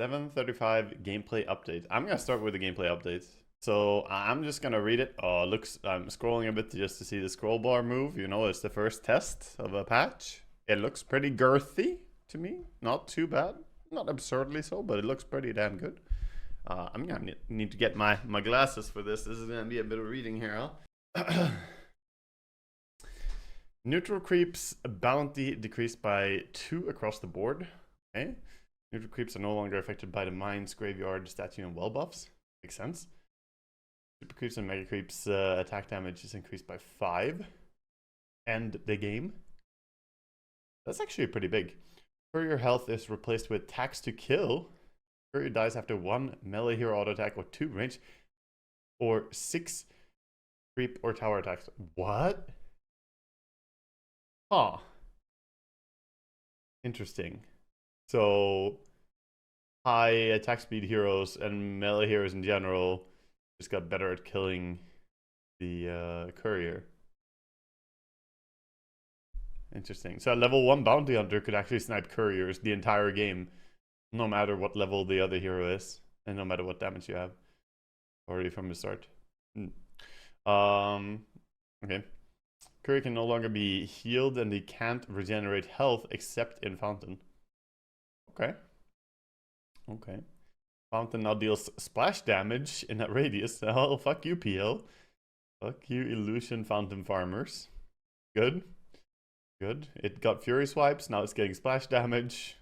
7:35 gameplay update. I'm gonna start with the gameplay update. So I'm just gonna read it. Oh, looks. I'm scrolling a bit just to see the scroll bar move. You know, it's the first test of a patch. It looks pretty girthy to me. Not too bad. Not absurdly so, but it looks pretty damn good. I'm gonna need to get my glasses for this. This is gonna be a bit of reading here, huh? Neutral creeps bounty decreased by 2 across the board. Okay. Neutral creeps are no longer affected by the mines, graveyard, statue, and well buffs. Makes sense. Super creeps and mega creeps attack damage is increased by 5. End the game. That's actually pretty big. Courier health is replaced with tax to kill. Courier dies after 1 melee hero auto attack or 2 range or 6 creep or tower attacks. What? Huh. Interesting. So high attack speed heroes and melee heroes in general just got better at killing the courier. Interesting. So a level 1 bounty hunter could actually snipe couriers the entire game, no matter what level the other hero is, and no matter what damage you have already from the start. Okay. Courier can no longer be healed and he can't regenerate health except in Fountain. Okay. Okay. Fountain now deals splash damage in that radius. Oh, fuck you, PL. Fuck you, Illusion Fountain Farmers. Good. Good. It got Fury Swipes. Now it's getting splash damage.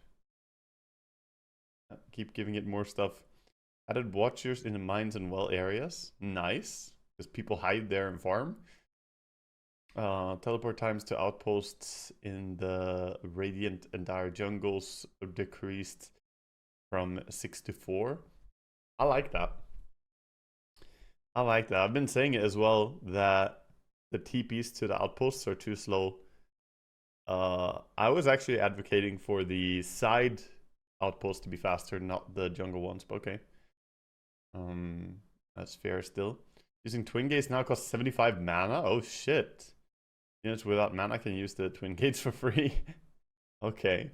Keep giving it more stuff. Added Watchers in the mines and well areas. Nice. Because people hide there and farm. Teleport times to outposts in the Radiant and Dire jungles decreased from 6 to 4. I like that. I like that. I've been saying it as well that the TPs to the outposts are too slow. I was actually advocating for the side outposts to be faster, not the jungle ones, but okay. That's fair still. Using Twin Gates now costs 75 mana? Oh shit. Units without mana can use the Twin Gates for free. Okay.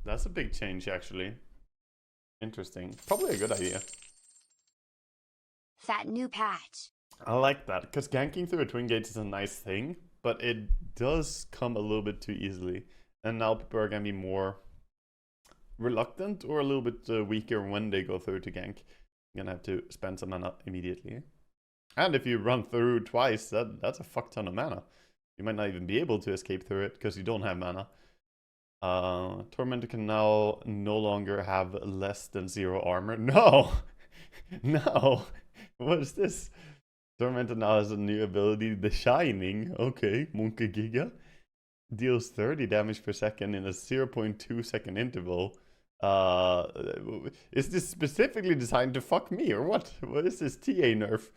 That's a big change, actually. Interesting. Probably a good idea. That new patch. I like that, because ganking through a Twin Gates is a nice thing, but it does come a little bit too easily. And now people are going to be more reluctant or a little bit weaker when they go through to gank. You're going to have to spend some mana immediately. And if you run through twice, that's a fuck ton of mana. You might not even be able to escape through it because you don't have mana. Tormentor can now no longer have less than 0 armor. No! No! What is this? Tormentor now has a new ability, The Shining. Okay, Monkey Giga. Deals 30 damage per second in a 0.2 second interval. Is this specifically designed to fuck me or what? What is this TA nerf?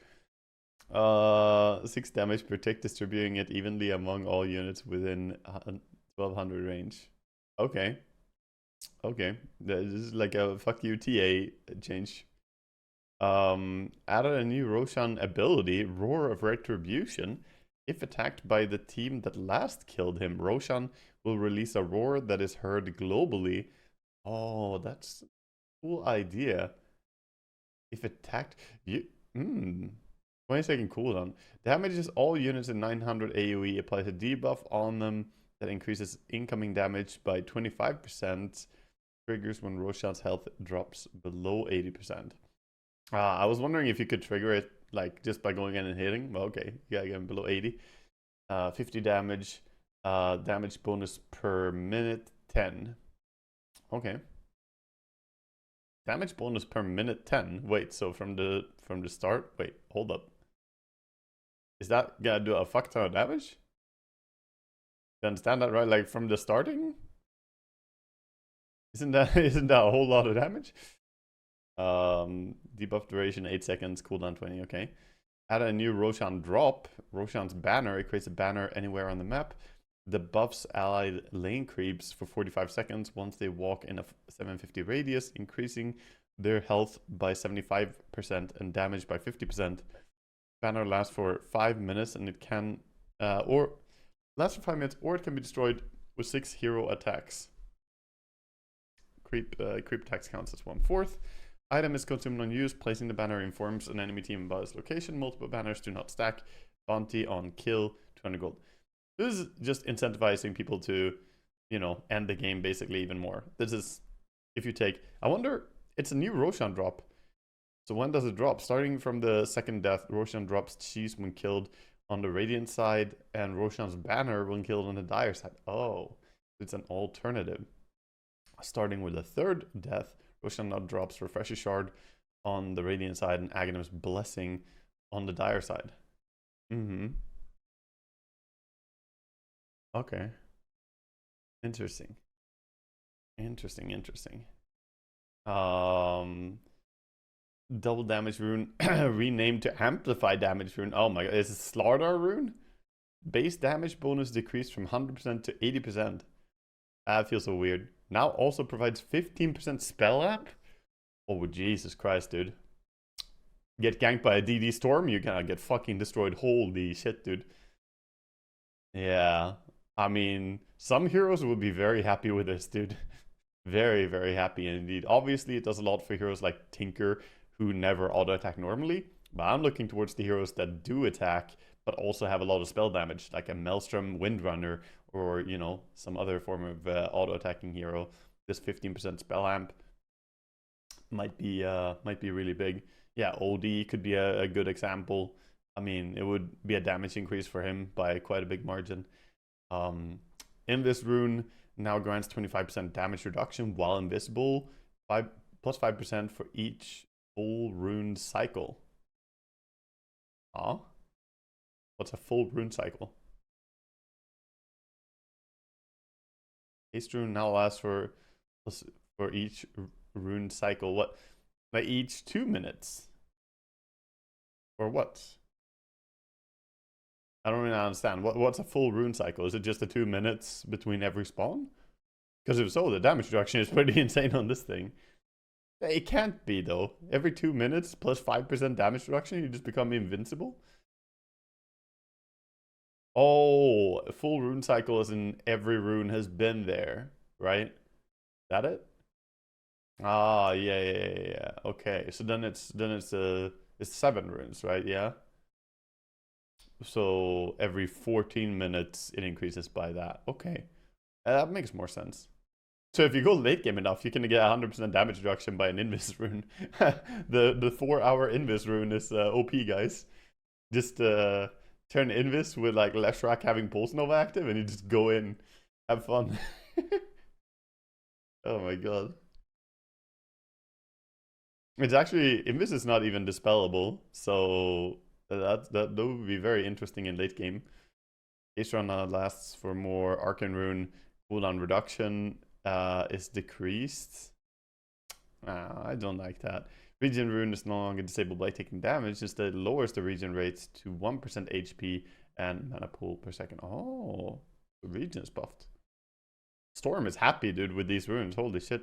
6 damage per tick, distributing it evenly among all units within 1200 range. Okay. Okay. This is like a fuck you TA change. Added a new Roshan ability, Roar of Retribution. If attacked by the team that last killed him, Roshan will release a roar that is heard globally. Oh, that's a cool idea. If attacked, 20-second cooldown. Damages all units in 900 AoE. Applies a debuff on them that increases incoming damage by 25%. Triggers when Roshan's health drops below 80%. I was wondering if you could trigger it like just by going in and hitting. Well, okay, you gotta get him below 80. 50 damage. Damage bonus per minute 10. Okay. Damage bonus per minute 10. Wait, so from the start? Wait, hold up. Is that gonna do a fuck ton of damage? You understand that right? Like from the starting? Isn't that a whole lot of damage? Debuff duration 8 seconds, cooldown 20, okay. Add a new Roshan drop. Roshan's banner. It creates a banner anywhere on the map. The buffs allied lane creeps for 45 seconds once they walk in a 750 radius, increasing their health by 75% and damage by 50%. Banner lasts for 5 minutes and it can last for 5 minutes, or it can be destroyed with 6 hero attacks. creep attacks counts as 1/4. Item is consumed on use. Placing the banner informs an enemy team about its location. Multiple banners do not stack. Bounty on kill, 200 gold. This is just incentivizing people to, you know, end the game basically even more. This is, if you take, I wonder, it's a new Roshan drop. So when does it drop? Starting from the second death, Roshan drops cheese when killed on the Radiant side, and Roshan's banner when killed on the Dire side. Oh, it's an alternative. Starting with the third death, Roshan now drops Refresher Shard on the Radiant side and Aghanim's Blessing on the Dire side. Okay. Interesting. Double damage rune renamed to amplify damage rune. Oh my god, is it Slardar rune? Base damage bonus decreased from 100% to 80%. That feels so weird. Now also provides 15% spell amp? Oh Jesus Christ, dude. Get ganked by a DD storm, you're gonna get fucking destroyed. Holy shit, dude. Yeah. I mean, some heroes would be very happy with this, dude. Very, very happy indeed. Obviously, it does a lot for heroes like Tinker, who never auto-attack normally. But I'm looking towards the heroes that do attack, but also have a lot of spell damage, like a Maelstrom Windrunner, or, you know, some other form of auto-attacking hero. This 15% spell amp might be really big. Yeah, OD could be a good example. I mean, it would be a damage increase for him by quite a big margin. In this rune, now grants 25% damage reduction while invisible, plus 5% for each full rune cycle. What's a full rune cycle? Haste rune now lasts for each rune cycle. What? By each 2 minutes? Or what? I don't really understand. What's a full rune cycle? Is it just the 2 minutes between every spawn? Because if so, the damage reduction is pretty insane on this thing. It can't be, though. Every 2 minutes plus 5% damage reduction, you just become invincible? Oh, a full rune cycle is in every rune has been there, right? Is that it? Ah, yeah. Okay, so then it's 7 runes, right? Yeah. So every 14 minutes it increases by that. Okay, that makes more sense. So if you go late game enough, you can get 100% damage reduction by an Invis rune. The 4-hour Invis rune is OP, guys. Just turn Invis with like Leshrac having Pulse Nova active, and you just go in, have fun. Oh my god. It's actually, Invis is not even dispellable, so that would be very interesting in late game. Haste run lasts for more. Arcane rune cooldown reduction is decreased. I don't like that. Regen rune is no longer disabled by taking damage, just that it lowers the regen rates to 1% HP and mana pool per second. Oh, the regen is buffed. Storm is happy, dude, with these runes. Holy shit.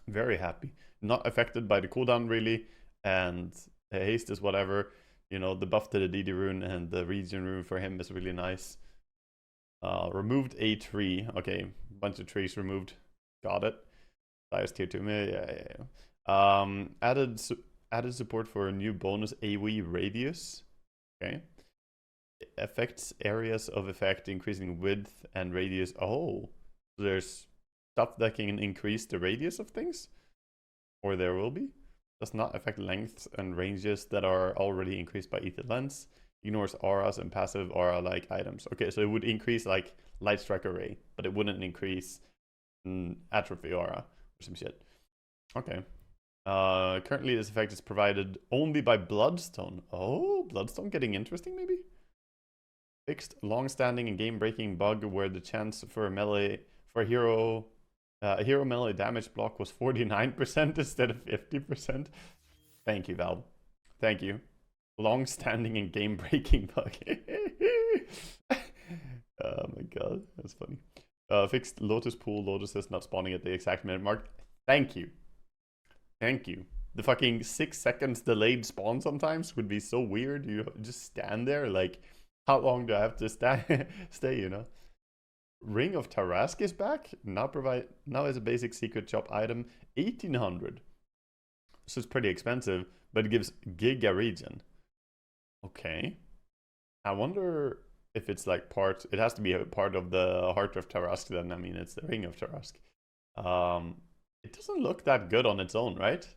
Very happy. Not affected by the cooldown, really. And haste is whatever. You know, the buff to the DD rune and the regen rune for him is really nice. Removed a tree. Okay, bunch of trees removed. Got it. Dire's tier 2. Yeah. Added support for a new bonus AoE radius. Okay. Affects areas of effect, increasing width and radius. Oh, there's stuff that can increase the radius of things? Or there will be. Does not affect lengths and ranges that are already increased by Ether Lens. Ignores auras and passive aura-like items. Okay, so it would increase like Light Strike Array, but it wouldn't increase Atrophy Aura or some shit. Okay. Currently this effect is provided only by Bloodstone. Oh, Bloodstone getting interesting maybe? Fixed long-standing and game-breaking bug where the chance for a hero melee damage block was 49% instead of 50%. Thank you, Valve. Thank you. Long-standing and game-breaking bug. Oh my god, that's funny. Fixed Lotus Pool. Lotus is not spawning at the exact minute mark. Thank you. Thank you. The fucking 6 seconds delayed spawn sometimes would be so weird. You just stand there like, how long do I have to stay, you know? Ring of Tarask is back. Now as a basic secret shop item, 1800. So it's pretty expensive, but it gives Giga Region. Okay. I wonder if it's like part. It has to be a part of the Heart of Tarask. Then I mean, it's the Ring of Tarask. It doesn't look that good on its own, right?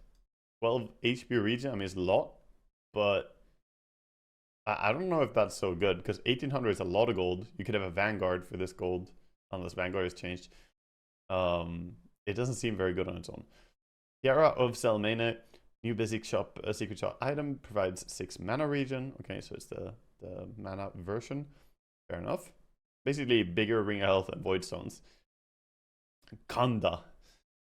12 HP region. I mean, it's a lot, but I don't know if that's so good because 1800 is a lot of gold. You could have a Vanguard for this gold, unless Vanguard has changed. It doesn't seem very good on its own. Tiara of Selmene, new basic shop, secret shop item, provides 6 mana region. Okay, so it's the mana version. Fair enough. Basically, bigger ring of health and void stones. Kanda.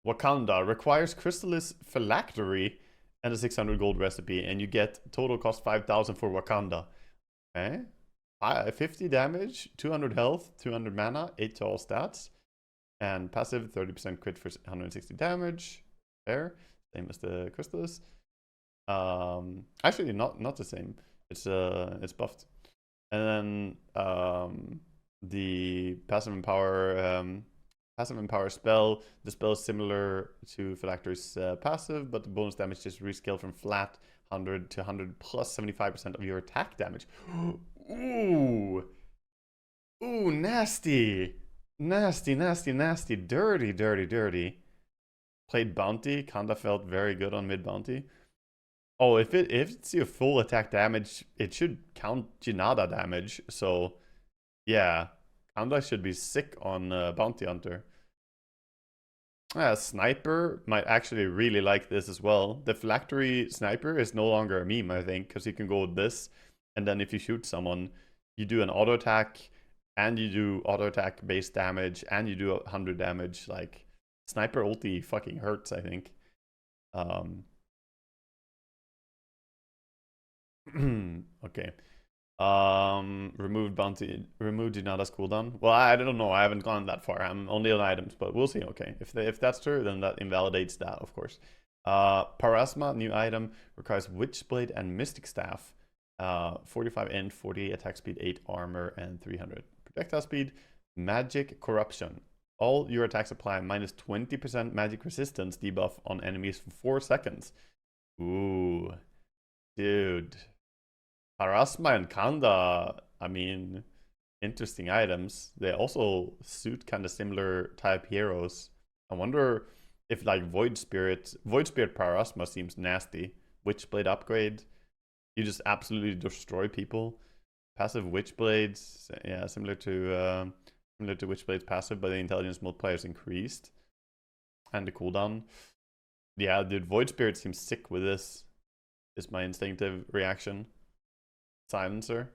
Wakanda requires Crystallis Phylactery and a 600 gold recipe, and you get total cost 5,000 for Wakanda. Okay. 50 damage, 200 health, 200 mana, 8 to all stats, and passive 30% crit for 160 damage. There, same as the Crystallis. Actually, not the same. It's buffed. And then the passive empower spell. The spell is similar to Phylactery's passive, but the bonus damage is rescaled from flat 100 to 100 plus 75% of your attack damage. Ooh. Ooh, nasty. Nasty, nasty, nasty. Dirty, dirty, dirty. Played Bounty. Kanda felt very good on mid Bounty. Oh, if it's your full attack damage, it should count Jinada damage. So, yeah. Kanda should be sick on Bounty Hunter. Sniper might actually really like this as well. The Phylactery Sniper is no longer a meme, I think, because you can go with this, and then if you shoot someone, you do an auto attack, and you do auto attack base damage, and you do 100 damage. Like, Sniper ulti fucking hurts, I think. Okay. Removed Jinada's cooldown. Well, I don't know. I haven't gone that far. I'm only on items, but we'll see. Okay, if that's true, then that invalidates that, of course. Parasma, new item, requires Witchblade and Mystic Staff. 45 int, 40 attack speed, 8 armor, and 300 projectile speed. Magic Corruption. All your attacks apply minus 20% magic resistance debuff on enemies for 4 seconds. Ooh, dude. Parasma and Kanda, I mean, interesting items. They also suit kind of similar type heroes. I wonder if like Void Spirit Parasma seems nasty. Witchblade upgrade, you just absolutely destroy people. Passive Witchblades, yeah, similar to Witchblade's passive, but the intelligence multiplier is increased. And the cooldown. Yeah, dude, Void Spirit seems sick with this, is my instinctive reaction. Silencer.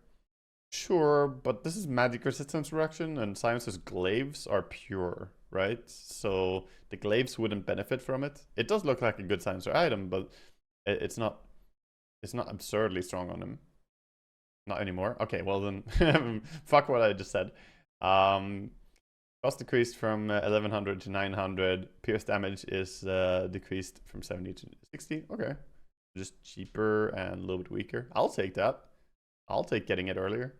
Sure, but this is magic resistance reduction, and Silencer's glaives are pure, right? So the glaives wouldn't benefit from it. It does look like a good Silencer item, but it's not absurdly strong on him. Not anymore. Okay, well then, fuck what I just said. Cost decreased from 1100 to 900. Pierce damage is decreased from 70 to 60. Okay, just cheaper and a little bit weaker. I'll take that. I'll take getting it earlier.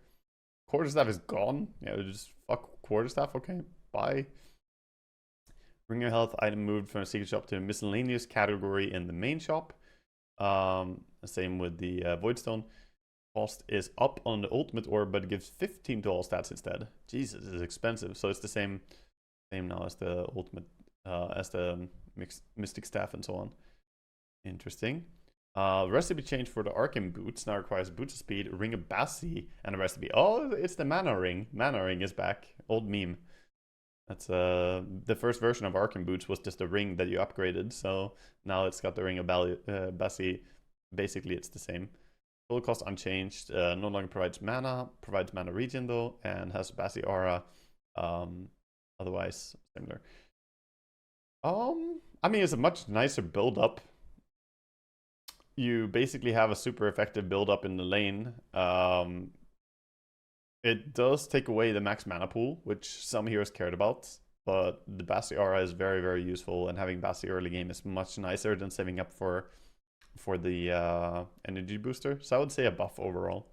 Quarterstaff is gone. Yeah, just fuck Quarterstaff. Okay, bye. Bring your health item moved from a secret shop to a miscellaneous category in the main shop. Same with the Voidstone. Cost is up on the ultimate orb, but it gives 15 to all stats instead. Jesus, it's expensive. So it's the same now as the ultimate, as the Mystic Staff and so on. Interesting. Recipe change for the Arcane Boots now requires boots of speed, ring of Bassi, and a recipe. Oh, it's the mana ring. Mana ring is back. Old meme. That's the first version of Arcane Boots was just a ring that you upgraded. So now it's got the ring of Bassi. Basically, it's the same. Total cost unchanged. No longer provides mana regen though, and has Bassi aura. Otherwise similar. I mean, it's a much nicer build up. You basically have a super effective build-up in the lane. It does take away the max mana pool, which some heroes cared about, but the Bassi aura is very, very useful, and having Bassi early game is much nicer than saving up for the energy booster. So I would say a buff overall.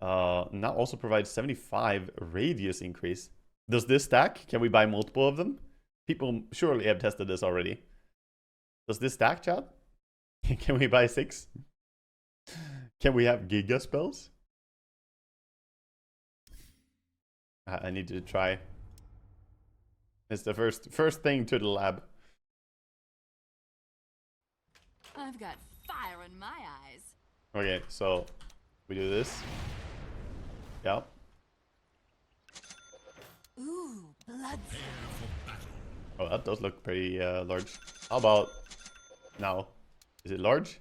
Now also provides 75 radius increase. Does this stack? Can we buy multiple of them? People surely have tested this already. Does this stack, chat? Can we buy 6? Can we have giga spells? I need to try. It's the first thing to the lab. I've got fire in my eyes. Okay, so we do this. Yep. Ooh, blood. Oh, that does look pretty large. How about now? Is it large?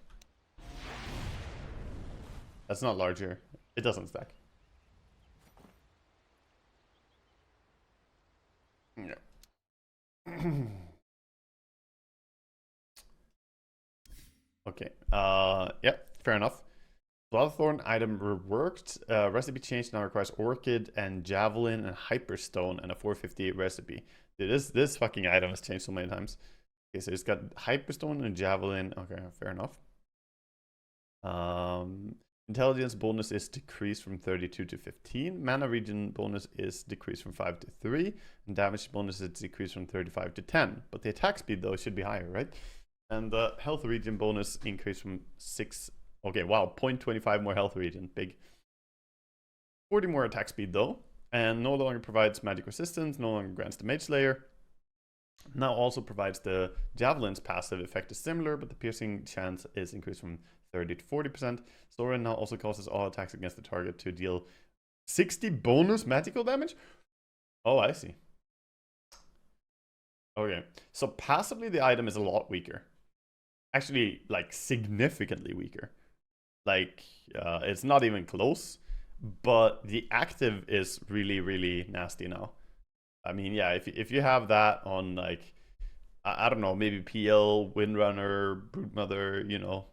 That's not larger. It doesn't stack. Yeah. Okay. Yeah, fair enough. Bloodthorn item reworked. Recipe change now requires Orchid and Javelin and Hyperstone and a 458 recipe. Dude, this fucking item has changed so many times. Okay, so it's got Hyperstone and Javelin. Okay, fair enough. Intelligence bonus is decreased from 32 to 15. Mana regen bonus is decreased from 5 to 3. And damage bonus is decreased from 35 to 10. But the attack speed, though, should be higher, right? And the health regen bonus increased from 6. Okay, wow, 0.25 more health regen. Big. 40 more attack speed, though. And no longer provides magic resistance. No longer grants the Mage Slayer. Now also provides the Javelin's passive effect is similar, but the piercing chance is increased from 30 to 40%. Sora now also causes all attacks against the target to deal 60 bonus magical damage? Oh, I see. Okay, so passively the item is a lot weaker. Actually, like, significantly weaker. Like, it's not even close, but the active is really, really nasty now. I mean, yeah, if you have that on, like, I don't know, maybe PL, Windrunner, Broodmother, you know,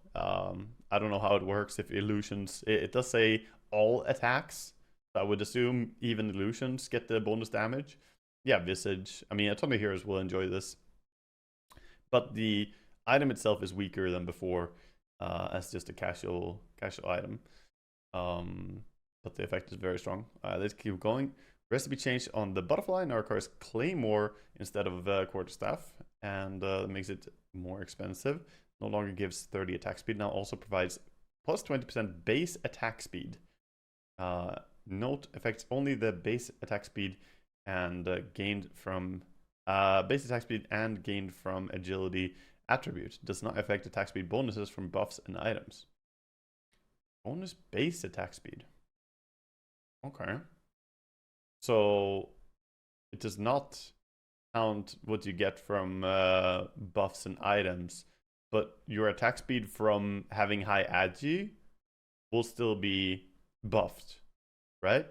I don't know how it works if illusions, it does say all attacks, so I would assume even illusions get the bonus damage. Yeah, Visage, I mean, a ton of heroes will enjoy this. But the item itself is weaker than before, as just a casual item. But the effect is very strong. Let's keep going. Recipe change on the butterfly now requires Claymore instead of Quarterstaff, and makes it more expensive. No longer gives 30 attack speed. Now also provides plus 20% base attack speed. Note affects only the base attack speed and gained from base attack speed and gained from agility attribute. Does not affect attack speed bonuses from buffs and items. Bonus base attack speed. Okay. So it does not count what you get from buffs and items, but your attack speed from having high agi will still be buffed, right?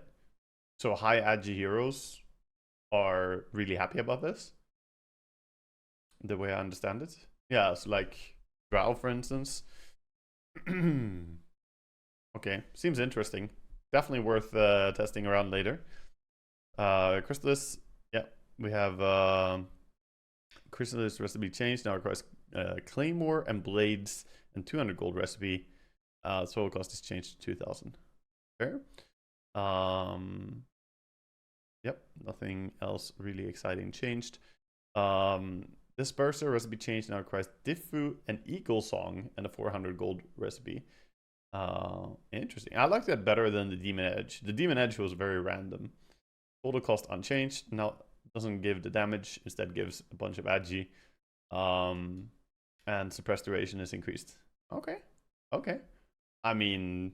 So high agi heroes are really happy about this, the way I understand it. Yeah, so like Drow, for instance. Okay, seems interesting. Definitely worth testing around later. Chrysalis, yeah, we have Chrysalis recipe changed. Now requires Claymore and Blades and 200 gold recipe. Total cost is changed to 2,000. Fair. Yep, nothing else really exciting changed. Disperser recipe changed. Now requires Diffu and Eagle Song and a 400 gold recipe. Interesting. I like that better than the Demon Edge. The Demon Edge was very random. Total cost unchanged. Now doesn't give the damage, instead gives a bunch of agi. And suppressed duration is increased. Okay. Okay. I mean,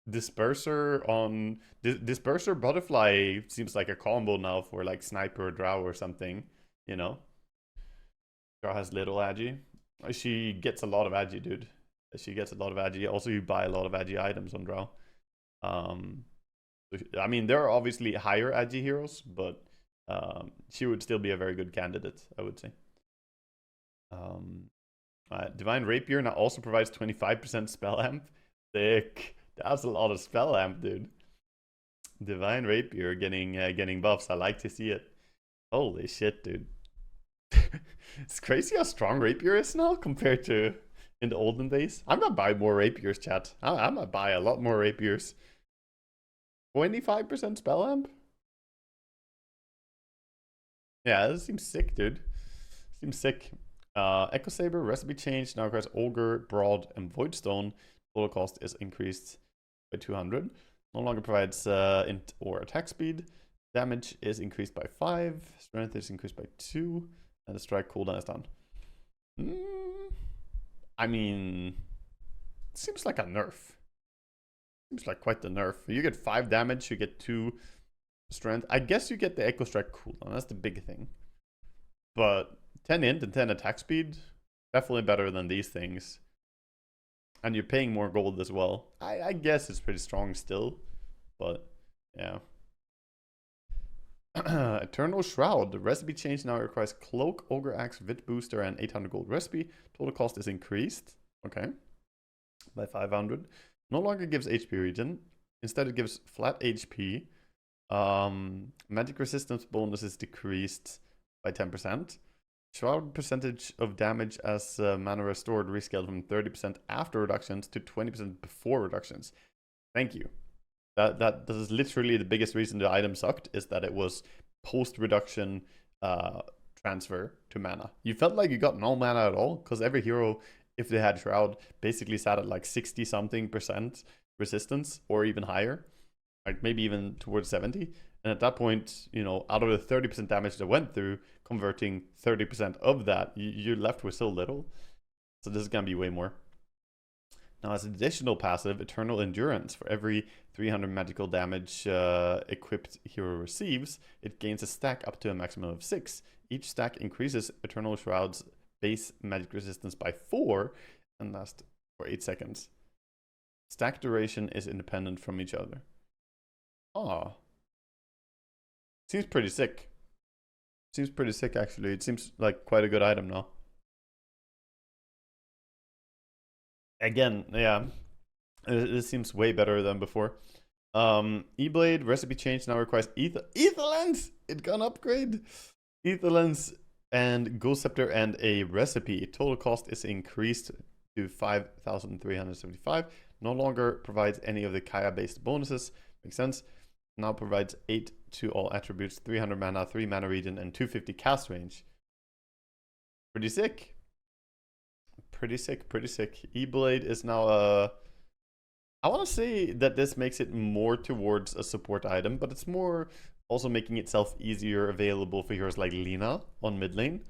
Disperser on Disperser Butterfly seems like a combo now for like Sniper Drow or something, you know. Drow has little agi. She gets a lot of agi, dude. She gets a lot of agi. Also, you buy a lot of agi items on Drow. I mean, there are obviously higher agi heroes, but she would still be a very good candidate, I would say. Divine Rapier now also provides 25% spell amp. Sick. That's a lot of spell amp, dude. Divine Rapier getting buffs. I like to see it. Holy shit, dude. It's crazy how strong Rapier is now compared to in the olden days. I'm gonna buy more Rapiers, chat. I'm gonna buy a lot more Rapiers. 25% spell amp? Yeah, this seems sick, dude. Seems sick. Echo Saber, recipe change, now requires Ogre, Broad, and Voidstone. Total cost is increased by 200. No longer provides int or attack speed. Damage is increased by 5. Strength is increased by 2. And the strike cooldown is down. I mean, seems like a nerf. Seems like quite the nerf. You get 5 damage, you get 2 strength. I guess you get the Echo Strike cooldown. That's the big thing. But 10 int and 10 attack speed, definitely better than these things. And you're paying more gold as well. I guess it's pretty strong still. But, yeah. Eternal Shroud. The recipe change now requires Cloak, Ogre Axe, Vit Booster, and 800 gold recipe. Total cost is increased. Okay. By 500. No longer gives HP regen. Instead, it gives flat HP. Magic resistance bonus is decreased by 10%. Shroud percentage of damage as mana restored rescaled from 30% after reductions to 20% before reductions. Thank you. That is literally the biggest reason the item sucked, is that it was post-reduction transfer to mana. You felt like you got no mana at all, because every hero, if they had Shroud, basically sat at like 60-something% resistance, or even higher. Like maybe even towards 70. And at that point, you know, out of the 30% damage that went through, converting 30% of that, you're left with so little. So this is going to be way more. Now, as an additional passive, Eternal Endurance. For every 300 magical damage equipped hero receives, it gains a stack up to a maximum of 6. Each stack increases Eternal Shroud's base magic resistance by 4 and lasts for 8 seconds. Stack duration is independent from each other. Oh. Seems pretty sick. Seems pretty sick, actually. It seems like quite a good item now. Again, yeah. This seems way better than before. E-Blade, recipe change now requires Ether Lens! It got an upgrade! Ether Lens and Ghost Scepter and a recipe. Total cost is increased to 5,375. No longer provides any of the Kaya-based bonuses. Makes sense. Now provides 8 to all attributes, 300 mana, 3 mana regen, and 250 cast range. Pretty sick. Pretty sick, pretty sick. E-Blade is now a... I want to say that this makes it more towards a support item, but it's more also making itself easier available for heroes like Lina on mid lane.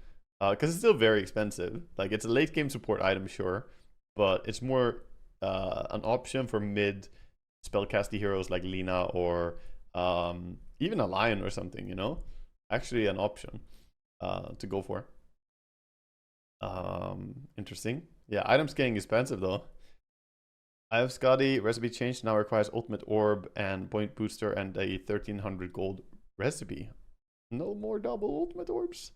Because it's still very expensive. Like, it's a late game support item, sure, but it's more an option for mid spellcasty heroes like Lina or even a Lion or something, you know? Actually an option to go for. Interesting. Yeah, items getting expensive though. I have Scotty, recipe change now requires Ultimate Orb and Point Booster and a 1300 gold recipe. No more double Ultimate Orbs.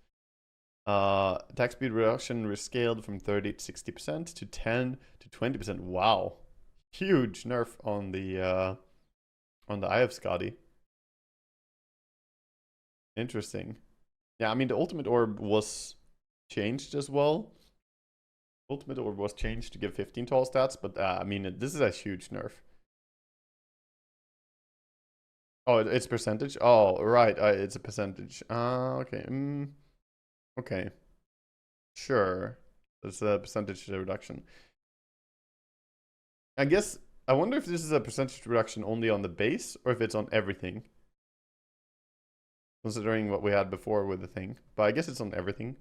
Attack speed reduction rescaled from 30 to 60% to 10 to 20%. Wow. Huge nerf on the Eye of Scotty. Interesting. Yeah, I mean the Ultimate Orb was changed as well. Ultimate Orb was changed to give 15 to all stats, but I mean this is a huge nerf. Oh, it's percentage? Oh, right, it's a percentage. Okay. Okay. Sure. It's a percentage reduction. I guess, I wonder if this is a percentage reduction only on the base, or if it's on everything. Considering what we had before with the thing. But I guess it's on everything.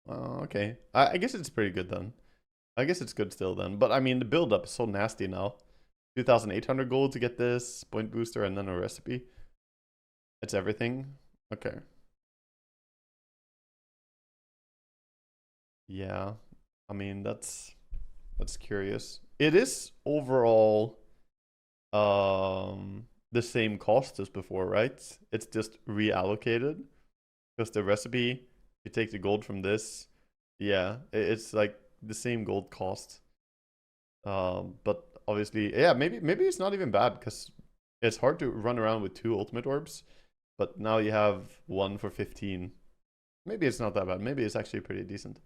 Okay. I guess it's pretty good then. I guess it's good still then. But I mean, the build-up is so nasty now. 2,800 gold to get this, point booster, and then a recipe. It's everything. Okay. Yeah. I mean, that's curious. It is overall the same cost as before, right? It's just reallocated. Because the recipe, you take the gold from this, yeah, it's like the same gold cost. But obviously, yeah, maybe it's not even bad because it's hard to run around with 2 ultimate orbs, but now you have 1 for 15. Maybe it's not that bad. Maybe it's actually pretty decent.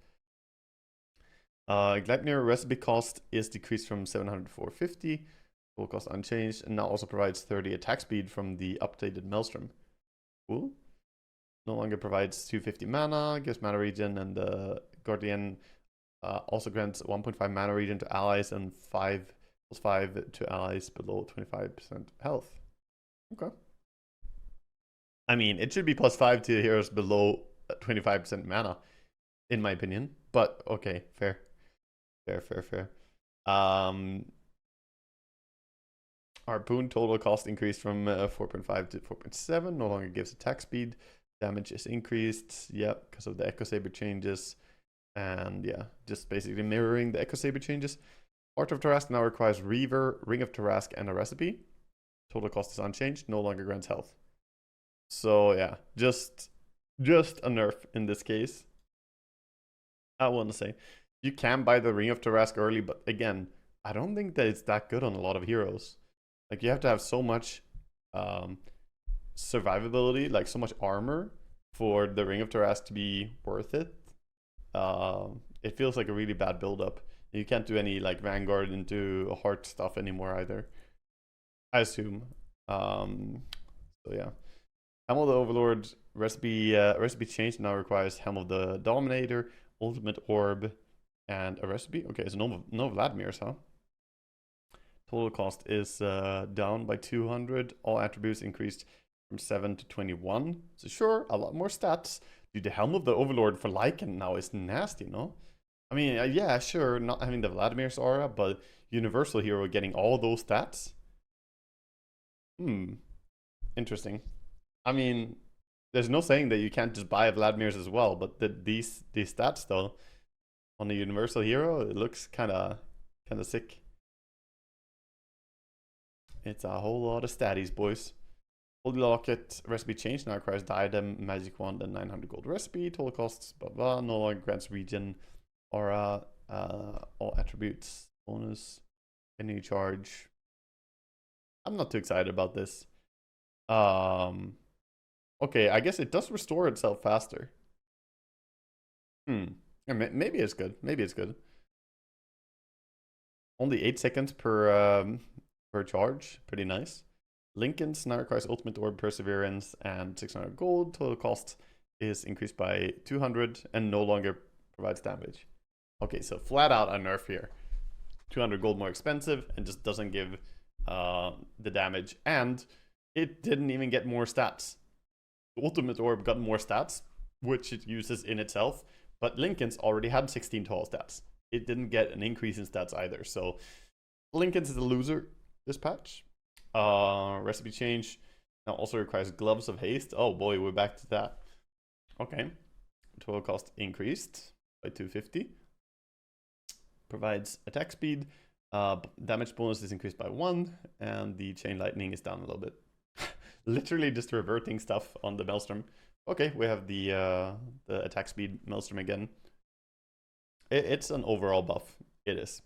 Gleipnir recipe cost is decreased from 700 to 450. Total cost unchanged, and now also provides 30 attack speed from the updated Maelstrom. Cool. No longer provides 250 mana, gives mana regen, and the Guardian also grants 1.5 mana regen to allies and 5+5 to allies below 25% health. Okay. I mean, it should be +5 to heroes below 25% mana, in my opinion. But okay, fair. Fair. Harpoon total cost increased from 4.5 to 4.7. No longer gives attack speed. Damage is increased. Yep, because of the Echo Saber changes. And yeah, just basically mirroring the Echo Saber changes. Art of Tarrasque now requires Reaver, Ring of Tarrasque, and a recipe. Total cost is unchanged. No longer grants health. So yeah, just a nerf in this case. I want to say you can buy the Ring of Tarrasque early, but again, I don't think that it's that good on a lot of heroes. Like, you have to have so much survivability, like so much armor for the Ring of Tarrasque to be worth it. It feels like a really bad build-up. You can't do any like Vanguard into heart stuff anymore either, I assume. So yeah. Helm of the Overlord recipe change now requires Helm of the Dominator, Ultimate Orb, and a recipe. Okay, so no Vladimirs, huh? Total cost is down by 200. All attributes increased from 7 to 21. So sure, a lot more stats. Dude, the Helm of the Overlord for Lycan now is nasty, no? I mean, yeah, sure, not having the Vladimir's aura, but Universal Hero getting all those stats? Interesting. I mean, there's no saying that you can't just buy Vladimir's as well, but these stats though, on the Universal Hero, it looks kind of sick. It's a whole lot of statties, boys. Holy Locket recipe change now requires Diadem, Magic Wand, and 900 gold recipe. Total costs, blah blah. No longer grants regen, aura, all attributes, bonus, any charge. I'm not too excited about this. Okay, I guess it does restore itself faster. Maybe it's good. Maybe it's good. Only 8 seconds per charge. Pretty nice. Lincoln's now requires Ultimate Orb, Perseverance, and 600 gold. Total cost is increased by 200 and no longer provides damage. Okay, so flat out a nerf here. 200 gold more expensive and just doesn't give the damage. And it didn't even get more stats. Ultimate Orb got more stats, which it uses in itself. But Lincoln's already had 16 total stats. It didn't get an increase in stats either. So Lincoln's is a loser this patch. Recipe change now also requires Gloves of Haste. Oh boy, we're back to that. Okay. Total cost increased by 250. Provides attack speed. Damage bonus is increased by 1. And the Chain Lightning is down a little bit. Literally just reverting stuff on the Maelstrom. Okay, we have the attack speed Maelstrom again. It's an overall buff. It is.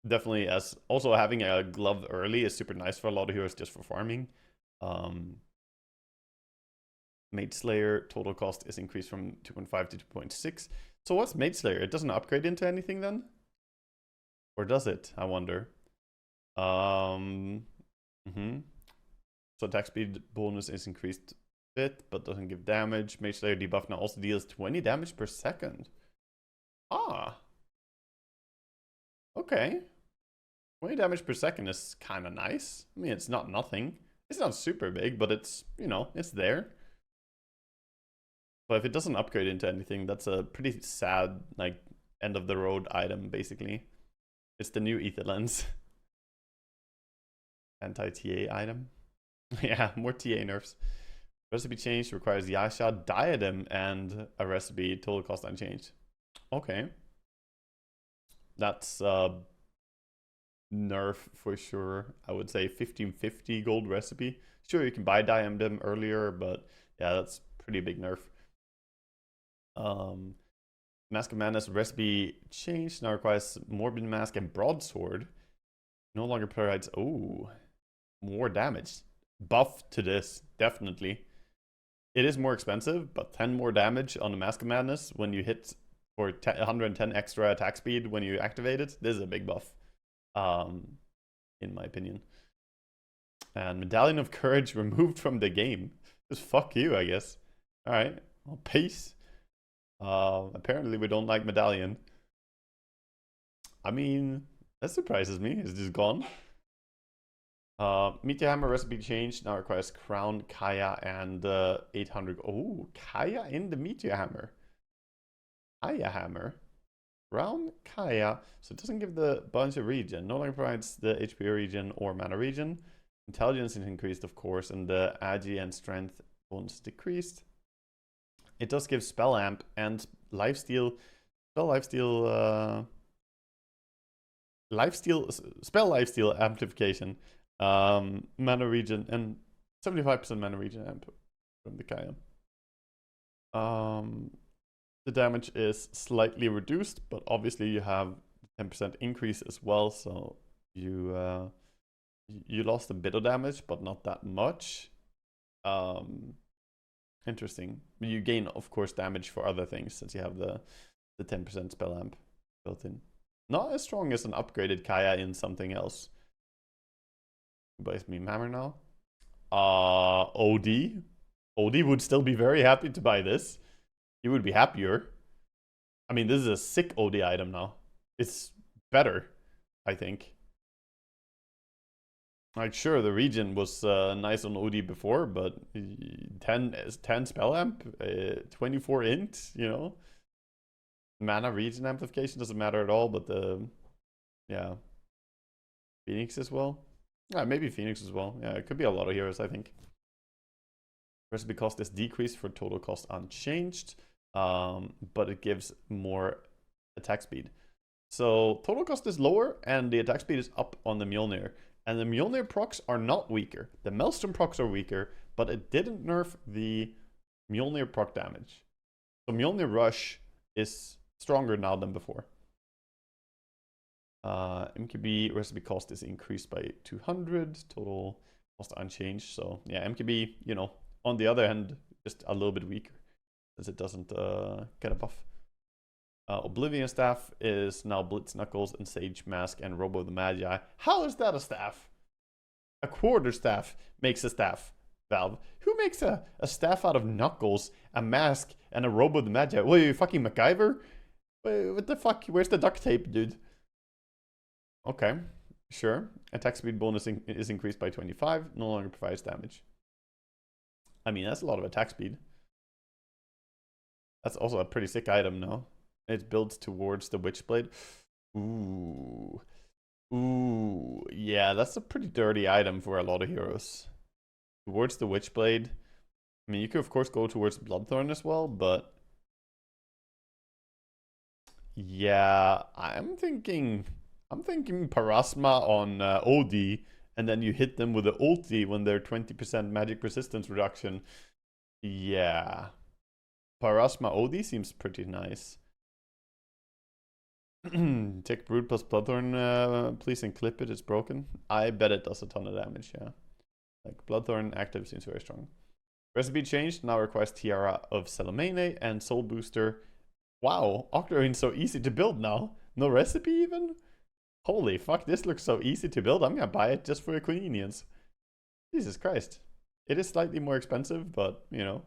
Definitely, as also having a glove early is super nice for a lot of heroes just for farming. Mage Slayer total cost is increased from 2.5 to 2.6. So what's Mage Slayer? It doesn't upgrade into anything then? Or does it? I wonder. So attack speed bonus is increased a bit, but doesn't give damage. Mage Slayer debuff now also deals 20 damage per second. Ah. Okay. 20 damage per second is kind of nice. I mean, it's not nothing. It's not super big, but it's, you know, it's there. But if it doesn't upgrade into anything, that's a pretty sad, like, end of the road item, basically. It's the new Ether Lens. Anti-TA item. Yeah, more TA nerfs. Recipe change requires Yasha, Diadem, and a recipe. Total cost unchanged. Okay. That's nerf for sure. I would say 1550 gold recipe. Sure, you can buy Diadem earlier, but yeah, that's pretty big nerf. Mask of Madness recipe change now requires Morbid Mask and Broadsword. No longer provides more damage. Buff to this, definitely. It is more expensive, but 10 more damage on the Mask of Madness when you hit for 110 extra attack speed when you activate it. This is a big buff. in my opinion. And Medallion of Courage removed from the game. Just fuck you, I guess. Alright, well, peace. Apparently we don't like Medallion. I mean, that surprises me. It's just gone. Meteor Hammer recipe changed. Now requires Crown, Kaya, and 800. Oh, Kaya in the Meteor Hammer. Kaya Hammer. Crown, Kaya. So it doesn't give the bunch of regen. No longer provides the HP regen or mana regen. Intelligence is increased, of course, and the Agi and Strength bonus decreased. It does give Spell Amp and Lifesteal. Spell Lifesteal. Spell Lifesteal amplification. Mana regen and 75% mana regen amp from the Kaya. The damage is slightly reduced, but obviously you have 10% increase as well, so you lost a bit of damage, but not that much. Interesting. You gain, of course, damage for other things since you have the 10% spell amp built in. Not as strong as an upgraded Kaya in something else. Who buys me Hammer now? OD. OD would still be very happy to buy this. He would be happier. I mean, this is a sick OD item now. It's better, I think. Like, sure, the regen was nice on OD before, but 10 spell amp, 24 int, you know? Mana regen amplification doesn't matter at all, but yeah. Phoenix as well. Yeah, maybe Phoenix as well. Yeah, it could be a lot of heroes, I think. Recipe cost is decreased for total cost unchanged, but it gives more attack speed. So total cost is lower, and the attack speed is up on the Mjolnir. And the Mjolnir procs are not weaker. The Maelstrom procs are weaker, but it didn't nerf the Mjolnir proc damage. So Mjolnir Rush is stronger now than before. MKB recipe cost is increased by 200. Total cost unchanged. So yeah, MKB, you know, on the other hand, just a little bit weaker, as it doesn't get a buff. Oblivion Staff is now Blitz Knuckles and Sage Mask and Robo the Magi. How is that a staff? A quarter staff makes a staff, Valve. Who makes a staff out of Knuckles, a mask, and a Robo the Magi? What are you, fucking MacGyver? What the fuck? Where's the duct tape, dude? Okay, sure. Attack speed bonus is increased by 25. No longer provides damage. I mean, that's a lot of attack speed. That's also a pretty sick item now. It builds towards the Witchblade. Ooh. Ooh. Yeah, that's a pretty dirty item for a lot of heroes. Towards the Witchblade. I mean, you could, of course, go towards Bloodthorn as well, but... yeah, I'm thinking Parasma on OD, and then you hit them with the ulti when they're 20% magic resistance reduction. Yeah. Parasma OD seems pretty nice. Take Brood plus Bloodthorn, please, and clip it. It's broken. I bet it does a ton of damage, yeah. Like, Bloodthorn active seems very strong. Recipe changed. Now requires Tiara of Salamene and Soul Booster. Wow, Octarine's so easy to build now. No recipe even? Holy fuck, this looks so easy to build. I'm gonna buy it just for convenience. Jesus Christ. It is slightly more expensive, but, you know.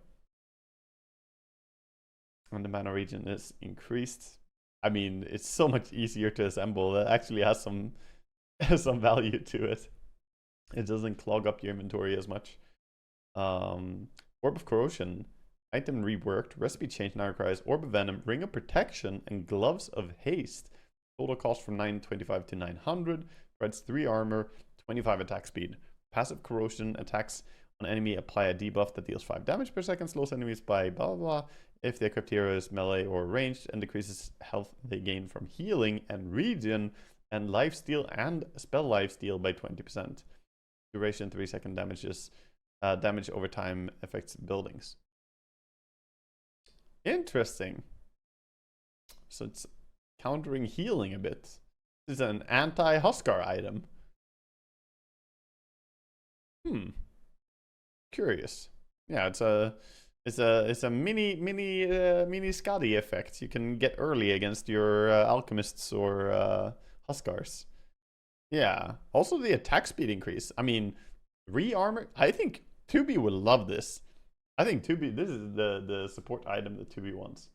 And the mana regen is increased. I mean, it's so much easier to assemble. That actually has some value to it. It doesn't clog up your inventory as much. Orb of Corrosion. Item reworked. Recipe change now requires Orb of Venom, Ring of Protection, and Gloves of Haste. Total cost from 925 to 900. Provides 3 armor, 25 attack speed. Passive Corrosion attacks on enemy apply a debuff that deals 5 damage per second, slows enemies by blah blah blah. If the equipped hero is melee or ranged, and decreases health they gain from healing and regen and lifesteal and spell lifesteal by 20%. Duration 3-second damages. Damage over time affects buildings. Interesting. So it's countering healing a bit. This is an anti-Huskar item. Curious. Yeah, it's a mini Skadi effect. You can get early against your alchemists or Huskars. Yeah. Also the attack speed increase. I mean, re-armor. I think 2B would love this. I think 2B, this is the support item that 2B wants.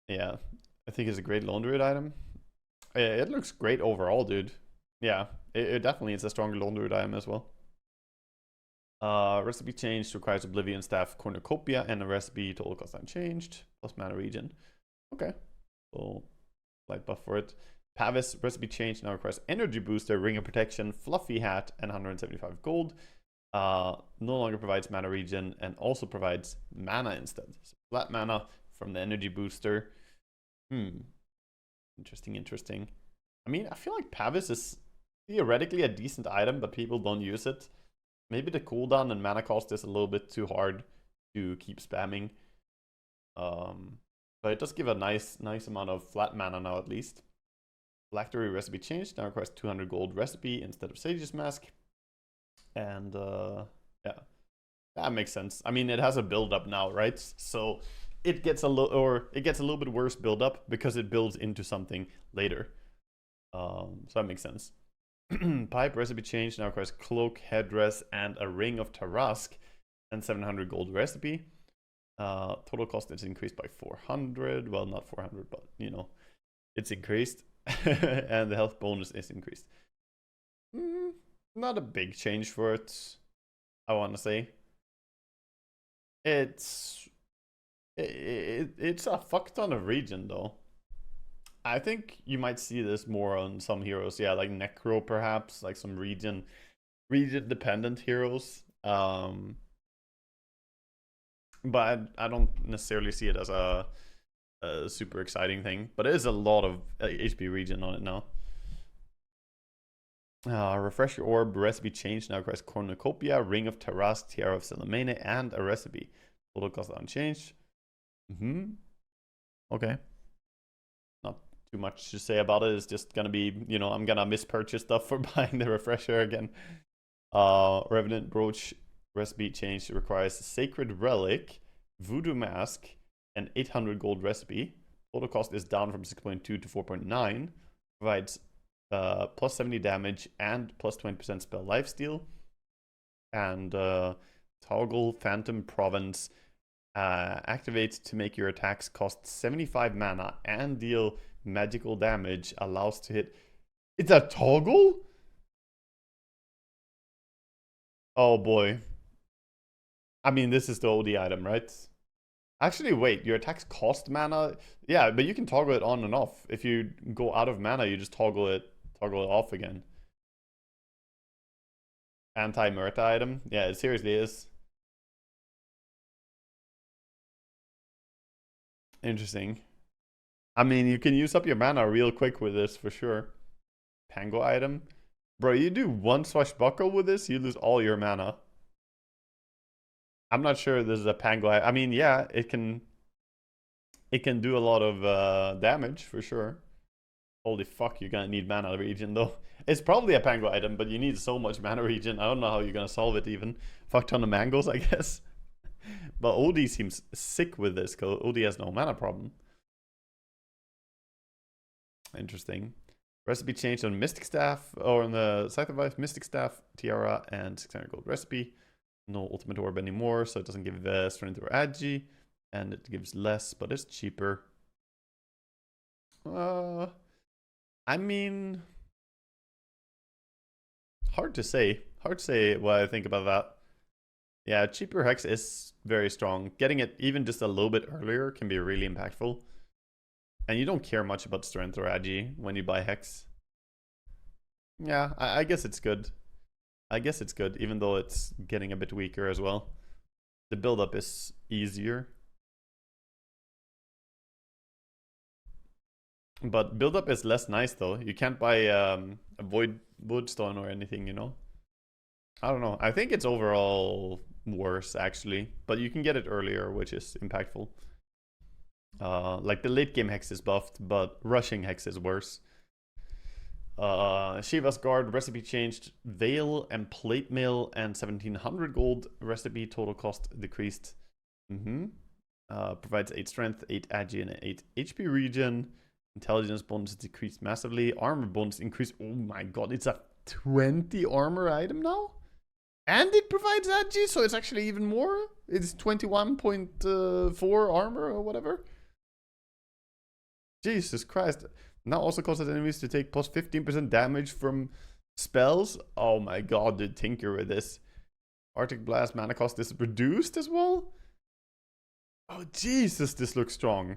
Yeah, I think it's a great lone druid item. It looks great overall, dude. Yeah, it definitely is a stronger lone druid item as well. Recipe change requires Oblivion Staff Cornucopia and a recipe total cost unchanged, plus mana regen. Okay, so light buff for it. Pavis recipe change now requires Energy Booster, Ring of Protection, Fluffy Hat, and 175 gold. No longer provides mana regen and also provides mana instead. So flat mana from the Energy Booster. Interesting. I mean, I feel like Pavis is theoretically a decent item, but people don't use it. Maybe the cooldown and mana cost is a little bit too hard to keep spamming. But it does give a nice amount of flat mana now at least. Phylactery recipe changed, now requires 200 gold recipe instead of Sage's Mask. And yeah, that makes sense. I mean, it has a build up now, right? So it gets a little bit worse build up because it builds into something later. So that makes sense. Pipe recipe change now requires cloak, headdress, and a ring of Tarask, and 700 gold recipe. Total cost is increased by 400. Well, not 400, but you know, it's increased, and the health bonus is increased. Not a big change for it, I want to say. It's a fuck ton of regen though. I think you might see this more on some heroes, yeah, like Necro perhaps, like some region dependent heroes. But I don't necessarily see it as a super exciting thing. But it is a lot of HP regen on it now. Refresh your orb recipe change now requires Cornucopia, Ring of Tarask, Tiara of Salamene, and a recipe. Total cost unchanged. Okay. Not too much to say about it. It's just gonna be, you know, I'm gonna mispurchase stuff for buying the refresher again. Revenant Brooch recipe change requires Sacred Relic, Voodoo Mask, and 800 gold recipe. Total cost is down from 6.2 to 4.9. Provides plus 70 damage and plus 20% spell lifesteal. And Toggle Phantom Province activates to make your attacks cost 75 mana and deal magical damage. Allows to hit. It's a toggle? Oh boy. I mean, this is the OD item, right? Actually, wait, your attacks cost mana? Yeah, but you can toggle it on and off. If you go out of mana, you just toggle it off again. Anti-Murta item? Yeah, it seriously is. Interesting. I mean, you can use up your mana real quick with this for sure. Pango item? Bro, you do one swashbuckle with this, you lose all your mana. I'm not sure this is a Pango. I mean, yeah, it can do a lot of damage for sure. Holy fuck, you're gonna need mana regen though. It's probably a Pango item, but you need so much mana regen. I don't know how you're gonna solve it even. Fuck ton of mangoes, I guess. But OD seems sick with this, because OD has no mana problem. Interesting. Recipe changed on Mystic Staff, or on the Scythe of Life, Mystic Staff, Tiara, and 600 gold recipe. No Ultimate Orb anymore, so it doesn't give Strength or Agi. And it gives less, but it's cheaper. I mean, hard to say. Hard to say what I think about that. Yeah, cheaper Hex is very strong. Getting it even just a little bit earlier can be really impactful. And you don't care much about Strength or Agi when you buy Hex. Yeah, I guess it's good. I guess it's good, even though it's getting a bit weaker as well. The build-up is easier. But build-up is less nice, though. You can't buy a Woodstone or anything, you know? I don't know. I think it's overall worse, actually. But you can get it earlier, which is impactful. Like the late game Hex is buffed, but rushing Hex is worse. Shiva's Guard recipe changed. Veil and plate mail and 1700 gold recipe. Total cost decreased. Provides 8 strength, 8 agi, and 8 HP regen. Intelligence bonus decreased massively. Armor bonus increased. Oh my god, it's a 20 armor item now? And it provides agi, so it's actually even more? It's 21.4 armor or whatever? Jesus Christ. Now also causes enemies to take plus 15% damage from spells. Oh my god, dude, tinker with this. Arctic Blast mana cost is reduced as well? Oh Jesus, this looks strong.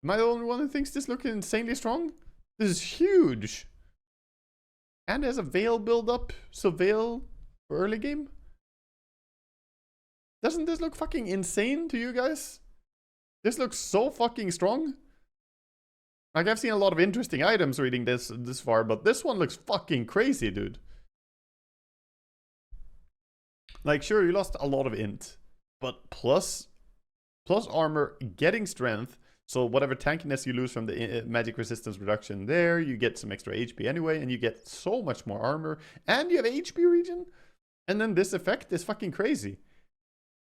Am I the only one who thinks this looks insanely strong? This is huge. And there's a Veil build up, so Veil for early game. Doesn't this look fucking insane to you guys? This looks so fucking strong. Like, I've seen a lot of interesting items reading this far, but this one looks fucking crazy, dude. Like, sure, you lost a lot of int, but plus armor, getting strength, so whatever tankiness you lose from the magic resistance reduction there, you get some extra HP anyway, and you get so much more armor, and you have HP regen, and then this effect is fucking crazy.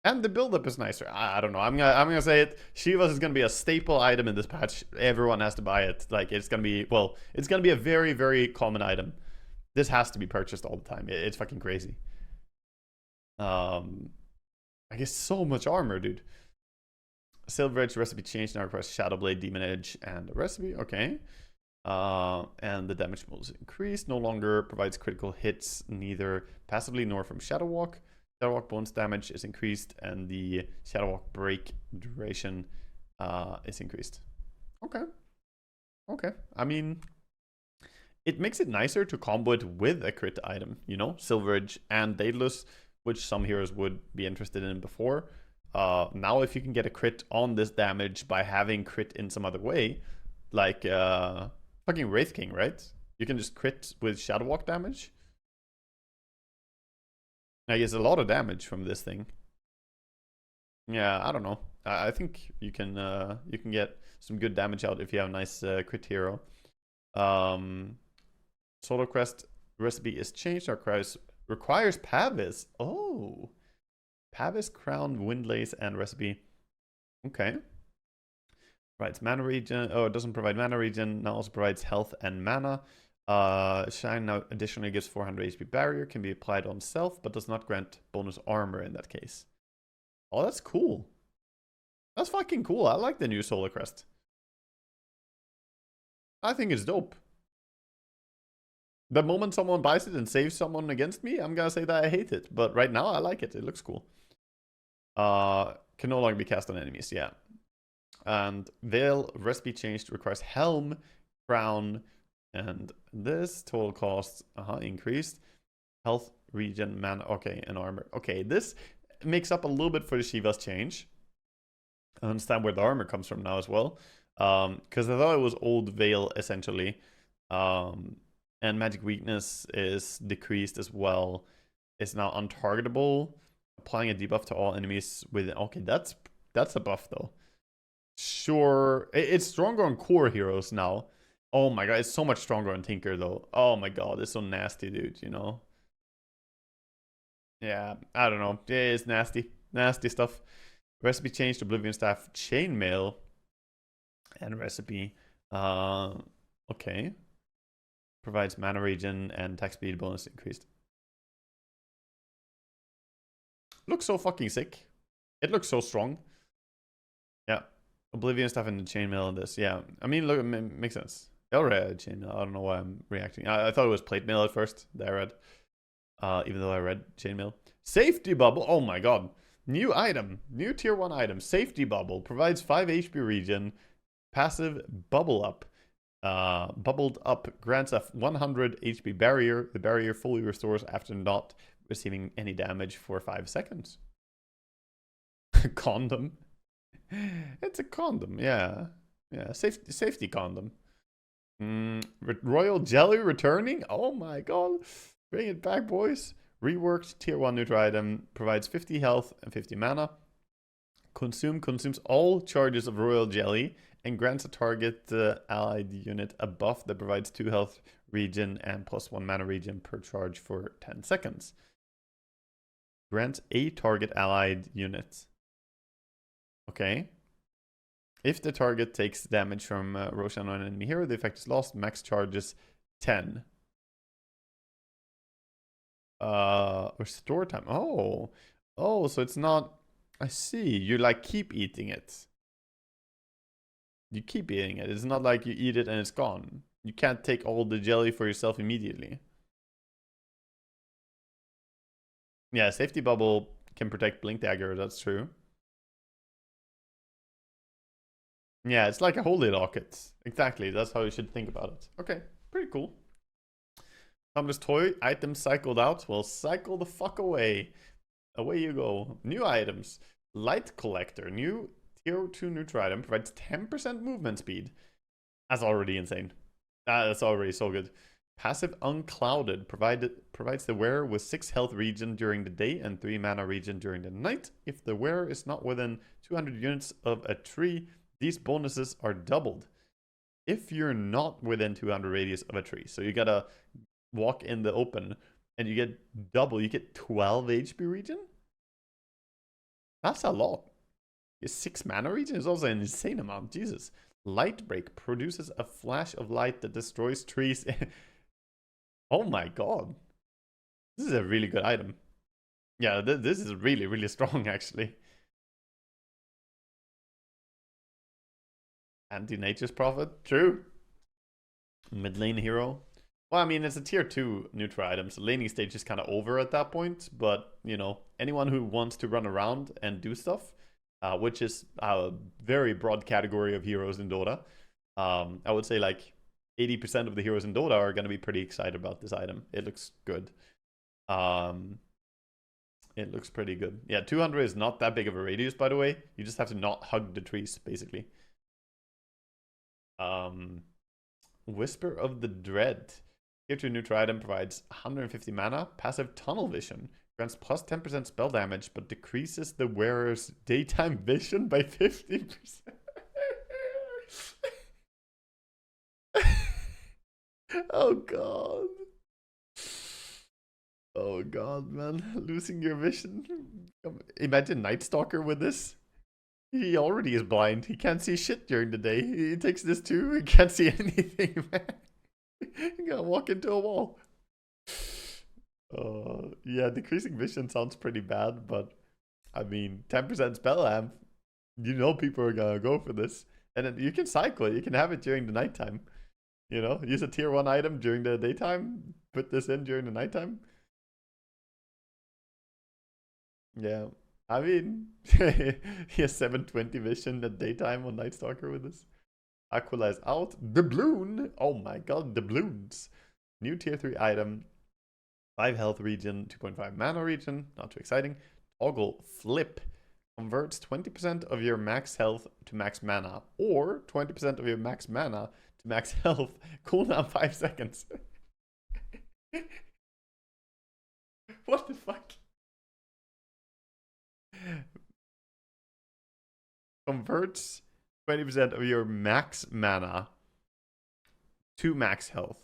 And the build-up is nicer. I don't know. I'm gonna say it. Shiva's is gonna be a staple item in this patch. Everyone has to buy it. Like, it's gonna be, well, it's gonna be a very, very common item. This has to be purchased all the time. It's fucking crazy. I guess so much armor, dude. Silver Edge recipe change now requires Shadow Blade, Demon Edge, and a recipe. Okay. And the damage bonus increased. No longer provides critical hits, neither passively nor from Shadow Walk. Shadow Walk bonus damage is increased, and the Shadow Walk break duration is increased. Okay. Okay. I mean, it makes it nicer to combo it with a crit item, you know? Silver Edge and Daedalus, which some heroes would be interested in before. Now if you can get a crit on this damage by having crit in some other way, like fucking Wraith King, right? You can just crit with Shadow Walk damage. I guess a lot of damage from this thing. Yeah, I don't know. I think you can get some good damage out if you have a nice crit hero. Solo quest recipe is changed. Requires Pavis. Oh, Pavis, Crown, Windlace, and recipe. Okay. Provides mana regen. Oh, it doesn't provide mana regen. Now also provides health and mana. Shine now additionally gives 400 HP barrier, can be applied on self, but does not grant bonus armor in that case. Oh, that's cool. That's fucking cool. I like the new Solar Crest. I think it's dope. The moment someone buys it and saves someone against me, I'm gonna say that I hate it. But right now, I like it. It looks cool. Can no longer be cast on enemies, yeah. And Veil recipe changed, requires Helm, Crown, and this total cost increased. Health, regen, mana, okay, and armor. Okay, this makes up a little bit for the Shiva's change. I understand where the armor comes from now as well. Because I thought it was old Veil essentially. And magic weakness is decreased as well. It's now untargetable. Applying a debuff to all enemies with, okay, that's a buff though. Sure, it's stronger on core heroes now. Oh my god, it's so much stronger on Tinker though. Oh my god, it's so nasty, dude, you know? Yeah, I don't know. Yeah, it's nasty. Nasty stuff. Recipe changed, Oblivion Staff, Chainmail, and recipe. Okay. Provides mana regen and attack speed bonus increased. Looks so fucking sick. It looks so strong. Yeah. Oblivion Staff and the Chainmail in this. Yeah. I mean, look, it makes sense. I already had Chainmail. I don't know why I'm reacting. I thought it was Plate Mail at first that I read. Even though I read Chainmail. Safety Bubble. Oh my god. New item. New tier 1 item. Safety Bubble. Provides 5 HP regen. Passive Bubble Up. Bubbled Up grants a 100 HP barrier. The barrier fully restores after not receiving any damage for 5 seconds. Condom. It's a condom. Yeah. Yeah. Safety condom. Royal Jelly returning? Oh my god. Bring it back, boys. Reworked tier 1 neutral item. Provides 50 health and 50 mana. Consumes all charges of Royal Jelly and grants a target allied unit a buff that provides 2 health region and +1 mana region per charge for 10 seconds. Grants a target allied unit. Okay. If the target takes damage from Roshan on an enemy hero, the effect is lost. Max charge is 10. Restore time. Oh, so it's not. I see. You like keep eating it. You keep eating it. It's not like you eat it and it's gone. You can't take all the jelly for yourself immediately. Yeah, safety bubble can protect Blink Dagger. That's true. Yeah, it's like a holy locket. Exactly. That's how you should think about it. Okay, pretty cool. Timeless toy item cycled out. Well, cycle the fuck away. Away you go. New items. Light Collector. New tier 2 neutral item. Provides 10% movement speed. That's already insane. That's already so good. Passive Unclouded. Provides the wearer with 6 health regen during the day and 3 mana regen during the night. If the wearer is not within 200 units of a tree, these bonuses are doubled. If you're not within 200 radius of a tree. So you gotta walk in the open and you get double. You get 12 HP regen? That's a lot. 6 mana regen is also an insane amount. Jesus. Light Break produces a flash of light that destroys trees. Oh my god. This is a really good item. Yeah, this is really, really strong actually. Anti-Nature's Prophet. True. Mid lane hero. Well, I mean, it's a tier 2 neutral item, so laning stage is kind of over at that point. But, you know, anyone who wants to run around and do stuff, which is a very broad category of heroes in Dota, I would say like 80% of the heroes in Dota are going to be pretty excited about this item. It looks good. It looks pretty good. Yeah, 200 is not that big of a radius, by the way. You just have to not hug the trees, basically. Whisper of the Dread. Tier 2 neutral item provides 150 mana. Passive Tunnel Vision. Grants plus 10% spell damage, but decreases the wearer's daytime vision by 50%. Oh god. Oh god, man. Losing your vision. Imagine Night Stalker with this. He already is blind. He can't see shit during the day. He takes this too. He can't see anything, man. You gotta walk into a wall. Yeah, decreasing vision sounds pretty bad, but I mean, 10% spell amp. You know people are gonna go for this. And then you can cycle it. You can have it during the nighttime. You know, use a tier 1 item during the daytime. Put this in during the nighttime. Yeah. I mean, he has 720 vision at daytime on Night Stalker with this. Aqualize out. Doubloon. Oh my god, doubloons. New tier 3 item. 5 health regen, 2.5 mana regen. Not too exciting. Toggle Flip. Converts 20% of your max health to max mana. Or 20% of your max mana to max health. Cooldown 5 seconds. What the fuck? Converts 20% of your max mana to max health.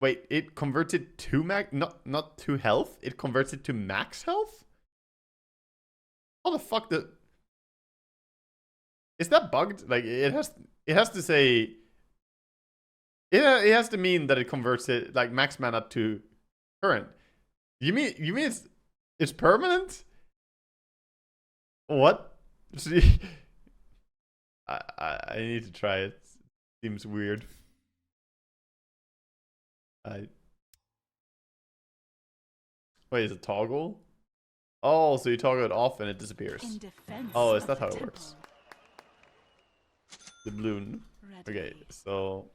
Wait, it converts it to max, not to health. It converts it to max health. How the fuck is that bugged? Like it has to say. It has to mean that it converts it like max mana to current. You mean it's permanent? What? I need to try it. Seems weird. Wait, is it toggle? Oh, so you toggle it off and it disappears. Oh, is that how it works? The balloon. Okay, so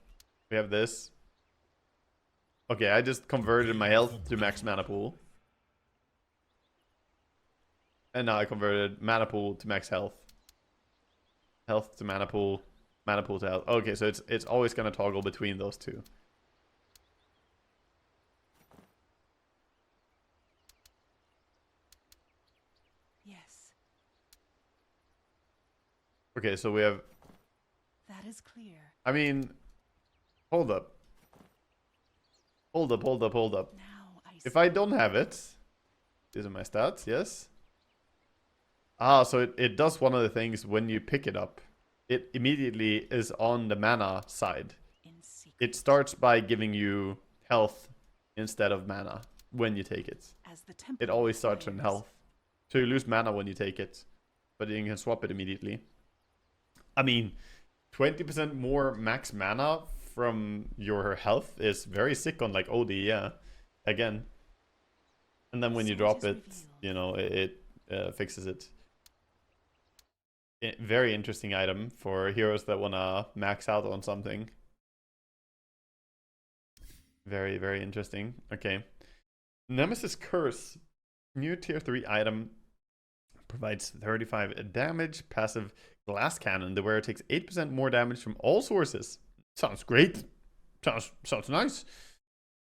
we have this. Okay, I just converted my health to max mana pool. And now I converted mana pool to max health. Health to mana pool to health. Okay, so it's always gonna toggle between those two. Yes. Okay, so we have. That is clear. I mean, hold up. Hold up, hold up, hold up. Now I If I don't have it, these are my stats, yes. Ah, so it does one of the things when you pick it up. It immediately is on the mana side. in secret. It starts by giving you health instead of mana when you take it. As the temple It always starts in requires. health. So you lose mana when you take it, but you can swap it immediately. I mean, 20% more max mana from your health is very sick on like OD, yeah. Again. And then when you drop it, you know, it fixes it. Very interesting item for heroes that wanna max out on something. Very, very interesting. Okay. Nemesis Curse. New tier 3 item. Provides 35 damage. Passive glass cannon. The wearer takes 8% more damage from all sources. Sounds great. Sounds nice.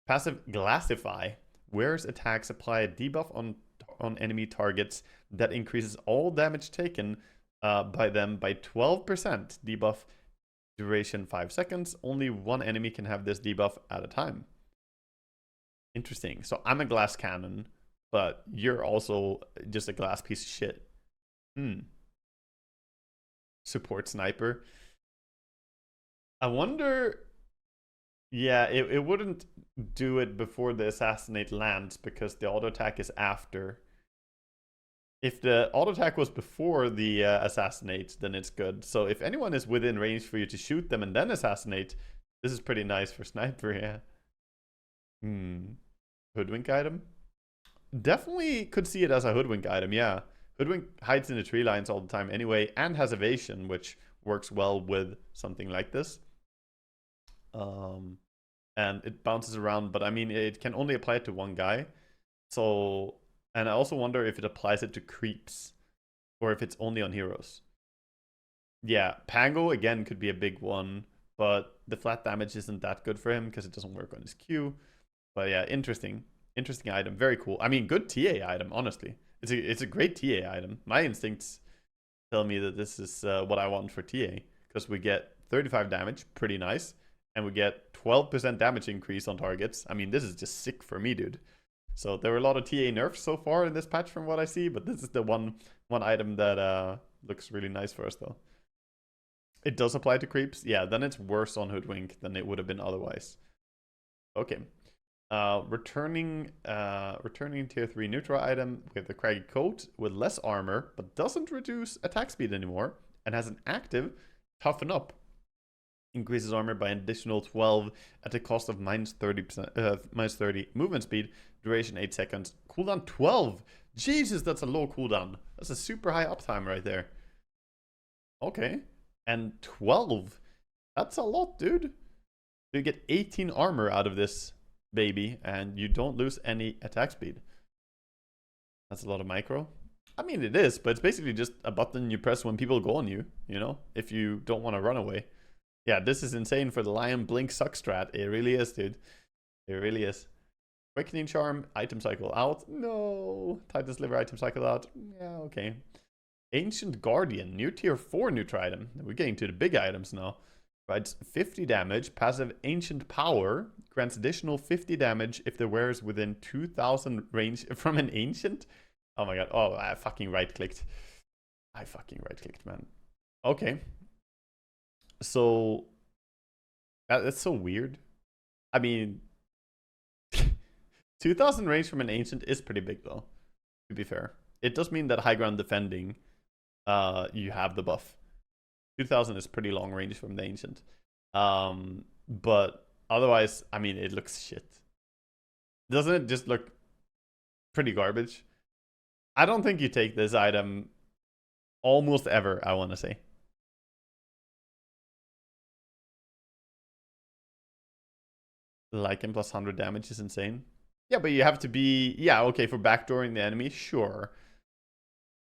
Passive glassify. Wearer's attacks apply a debuff on enemy targets that increases all damage taken by them by 12%. Debuff duration 5 seconds. Only one enemy can have this debuff at a time. Interesting. So I'm a glass cannon, but you're also just a glass piece of shit. Support sniper. I wonder... Yeah, it wouldn't do it before the assassinate lands because the auto attack is after. If the auto attack was before the assassinate, then it's good. So if anyone is within range for you to shoot them and then assassinate, this is pretty nice for sniper, yeah. Hoodwink item? Definitely could see it as a hoodwink item, yeah. Hoodwink hides in the tree lines all the time anyway and has evasion, which works well with something like this. And it bounces around, but I mean, it can only apply it to one guy. So, and I also wonder if it applies it to creeps or if it's only on heroes. Yeah, Pango again could be a big one, but the flat damage isn't that good for him because it doesn't work on his Q. But yeah, interesting item, very cool. I mean, good TA item, honestly. It's a great TA item. My instincts tell me that this is what I want for TA because we get 35 damage, pretty nice. And we get 12% damage increase on targets. I mean, this is just sick for me, dude. So there were a lot of TA nerfs so far in this patch from what I see, but this is the one item that looks really nice for us, though. It does apply to creeps. Yeah, then it's worse on Hoodwink than it would have been otherwise. Okay. Returning tier 3 neutral item with the craggy coat with less armor, but doesn't reduce attack speed anymore, and has an active toughen up. Increases armor by an additional 12 at the cost of minus 30 movement speed, duration 8 seconds, cooldown 12. Jesus, that's a low cooldown. That's a super high uptime right there. Okay, and 12. That's a lot, dude. You get 18 armor out of this baby, and you don't lose any attack speed. That's a lot of micro. I mean, it is, but it's basically just a button you press when people go on you, you know, if you don't want to run away. Yeah, this is insane for the Lion Blink suck strat. It really is, dude. It really is. Quickening Charm, item cycle out. No. Titan's Liver, item cycle out. Yeah, okay. Ancient Guardian, new tier 4 neutral item. We're getting to the big items now. Provides 50 damage. Passive Ancient Power. Grants additional 50 damage if the wearer is within 2,000 range from an Ancient. Oh my god. Oh, I fucking right-clicked. Man. Okay. So, that's so weird. I mean, 2,000 range from an Ancient is pretty big, though, to be fair. It does mean that high ground defending, you have the buff. 2,000 is pretty long range from the Ancient. But otherwise, I mean, it looks shit. Doesn't it just look pretty garbage? I don't think you take this item almost ever, I want to say. Lycan plus 100 damage is insane. Yeah, but you have to be... Yeah, okay, for backdooring the enemy, sure.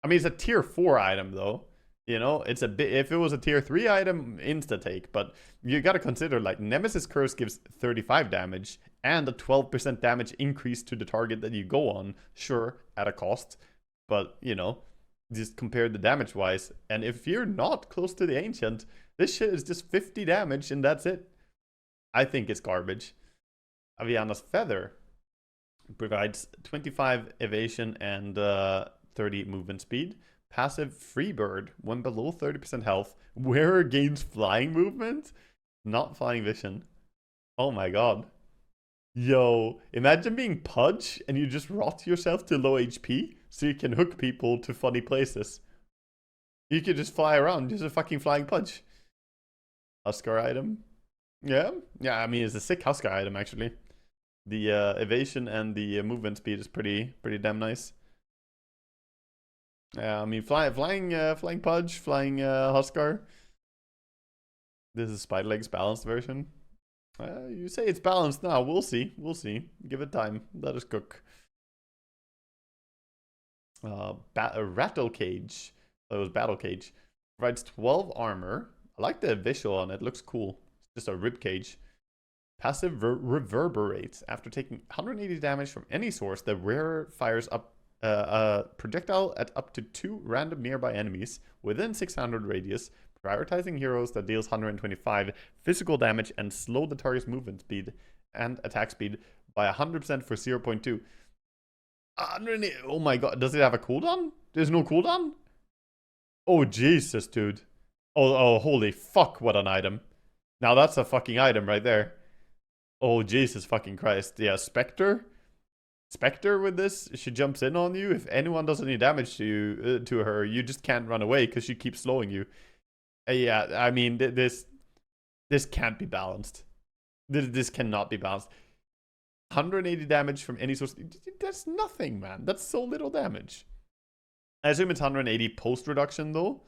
I mean, it's a tier 4 item, though. You know, it's a bit... If it was a tier 3 item, insta-take. But you gotta consider, like, Nemesis Curse gives 35 damage and a 12% damage increase to the target that you go on. Sure, at a cost. But, you know, just compare the damage-wise. And if you're not close to the Ancient, this shit is just 50 damage and that's it. I think it's garbage. Aviana's Feather provides 25 evasion and 30 movement speed. Passive Freebird, when below 30% health. Wearer gains flying movement, not flying vision. Oh my god. Yo, imagine being Pudge and you just rot yourself to low HP so you can hook people to funny places. You could just fly around, just a fucking flying Pudge. Huskar item. Yeah, I mean, it's a sick Huskar item actually. The evasion and the movement speed is pretty damn nice. Yeah, I mean, flying Pudge, flying Huskar. This is Spiderleg's balanced version. You say it's balanced now. We'll see. Give it time. Let us cook. Rattle Cage. That was Battle Cage. Provides 12 armor. I like the visual on it. Looks cool. It's just a rib cage. Passive reverberates. After taking 180 damage from any source, the wearer fires up a projectile at up to 2 random nearby enemies within 600 radius, prioritizing heroes that deals 125 physical damage and slow the target's movement speed and attack speed by 100% for 0.2. Oh my god, does it have a cooldown? There's no cooldown? Oh Jesus, dude. Oh, holy fuck, what an item. Now that's a fucking item right there. Oh Jesus fucking Christ. Yeah, Spectre with this, she jumps in on you. If anyone does any damage to you, to her, you just can't run away because she keeps slowing you. Yeah, I mean, this can't be balanced. This cannot be balanced. 180 damage from any source. That's nothing, man. That's so little damage. I assume it's 180 post-reduction, though.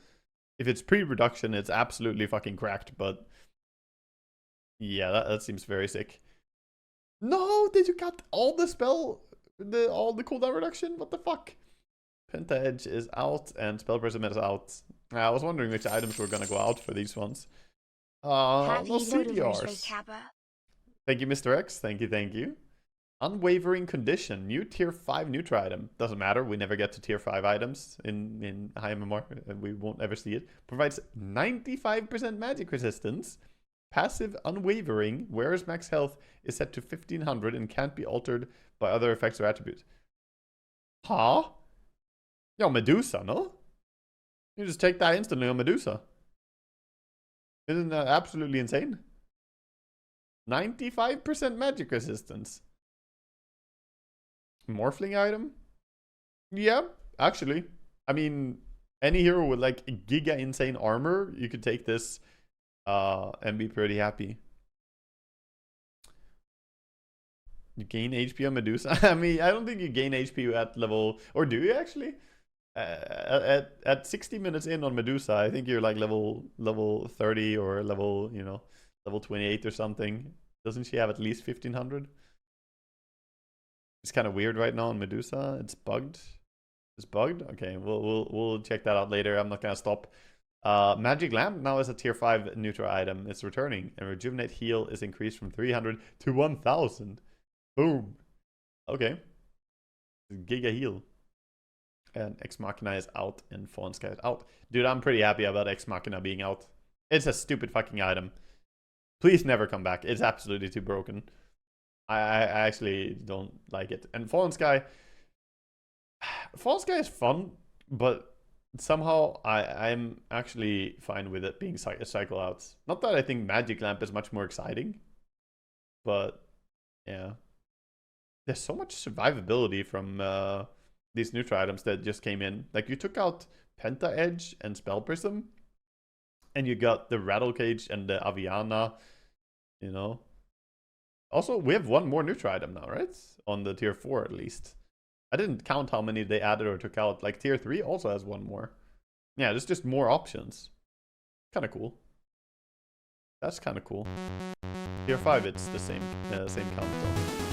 If it's pre-reduction, it's absolutely fucking cracked, but... yeah, that seems very sick. No, did you cut all the spell... all the cooldown reduction? What the fuck? Penta Edge is out, and Spell Prism is out. I was wondering which items were gonna go out for these ones. No CDRs. Thank you, Mr. X. Thank you. Unwavering Condition. New tier 5 neutral item. Doesn't matter, we never get to tier 5 items in high MMR. We won't ever see it. Provides 95% magic resistance. Passive Unwavering. Wearer's max health is set to 1500 and can't be altered by other effects or attributes. Huh? Yo, Medusa, no? You just take that instantly on Medusa. Isn't that absolutely insane? 95% magic resistance. Morphling item? Yeah, actually. I mean, any hero with like giga insane armor, you could take this and be pretty happy. You gain HP on Medusa? I mean, I don't think you gain HP at level... or do you actually? At 60 minutes in on Medusa, I think you're like level 30 or level, you know, level 28 or something. Doesn't she have at least 1500? It's kind of weird right now on Medusa. It's bugged. It's bugged? Okay, we'll check that out later. I'm not gonna stop. Magic Lamp now is a tier 5 neutral item. It's returning, and Rejuvenate Heal is increased from 300 to 1000. Boom. Okay. Giga Heal. And Ex Machina is out, and Fallen Sky is out. Dude, I'm pretty happy about Ex Machina being out. It's a stupid fucking item. Please never come back. It's absolutely too broken. I actually don't like it. And Fallen Sky is fun, but somehow I'm actually fine with it being cycle outs. Not that I think Magic Lamp is much more exciting, but yeah. There's so much survivability from these neutral items that just came in. Like, you took out Penta Edge and Spell Prism, and you got the Rattle Cage and the Aviana, you know. Also, we have one more neutral item now, right? On the tier 4 at least. I didn't count how many they added or took out. Like, tier 3 also has one more. Yeah, there's just more options. Kind of cool. That's kind of cool. Tier 5, it's the same count though.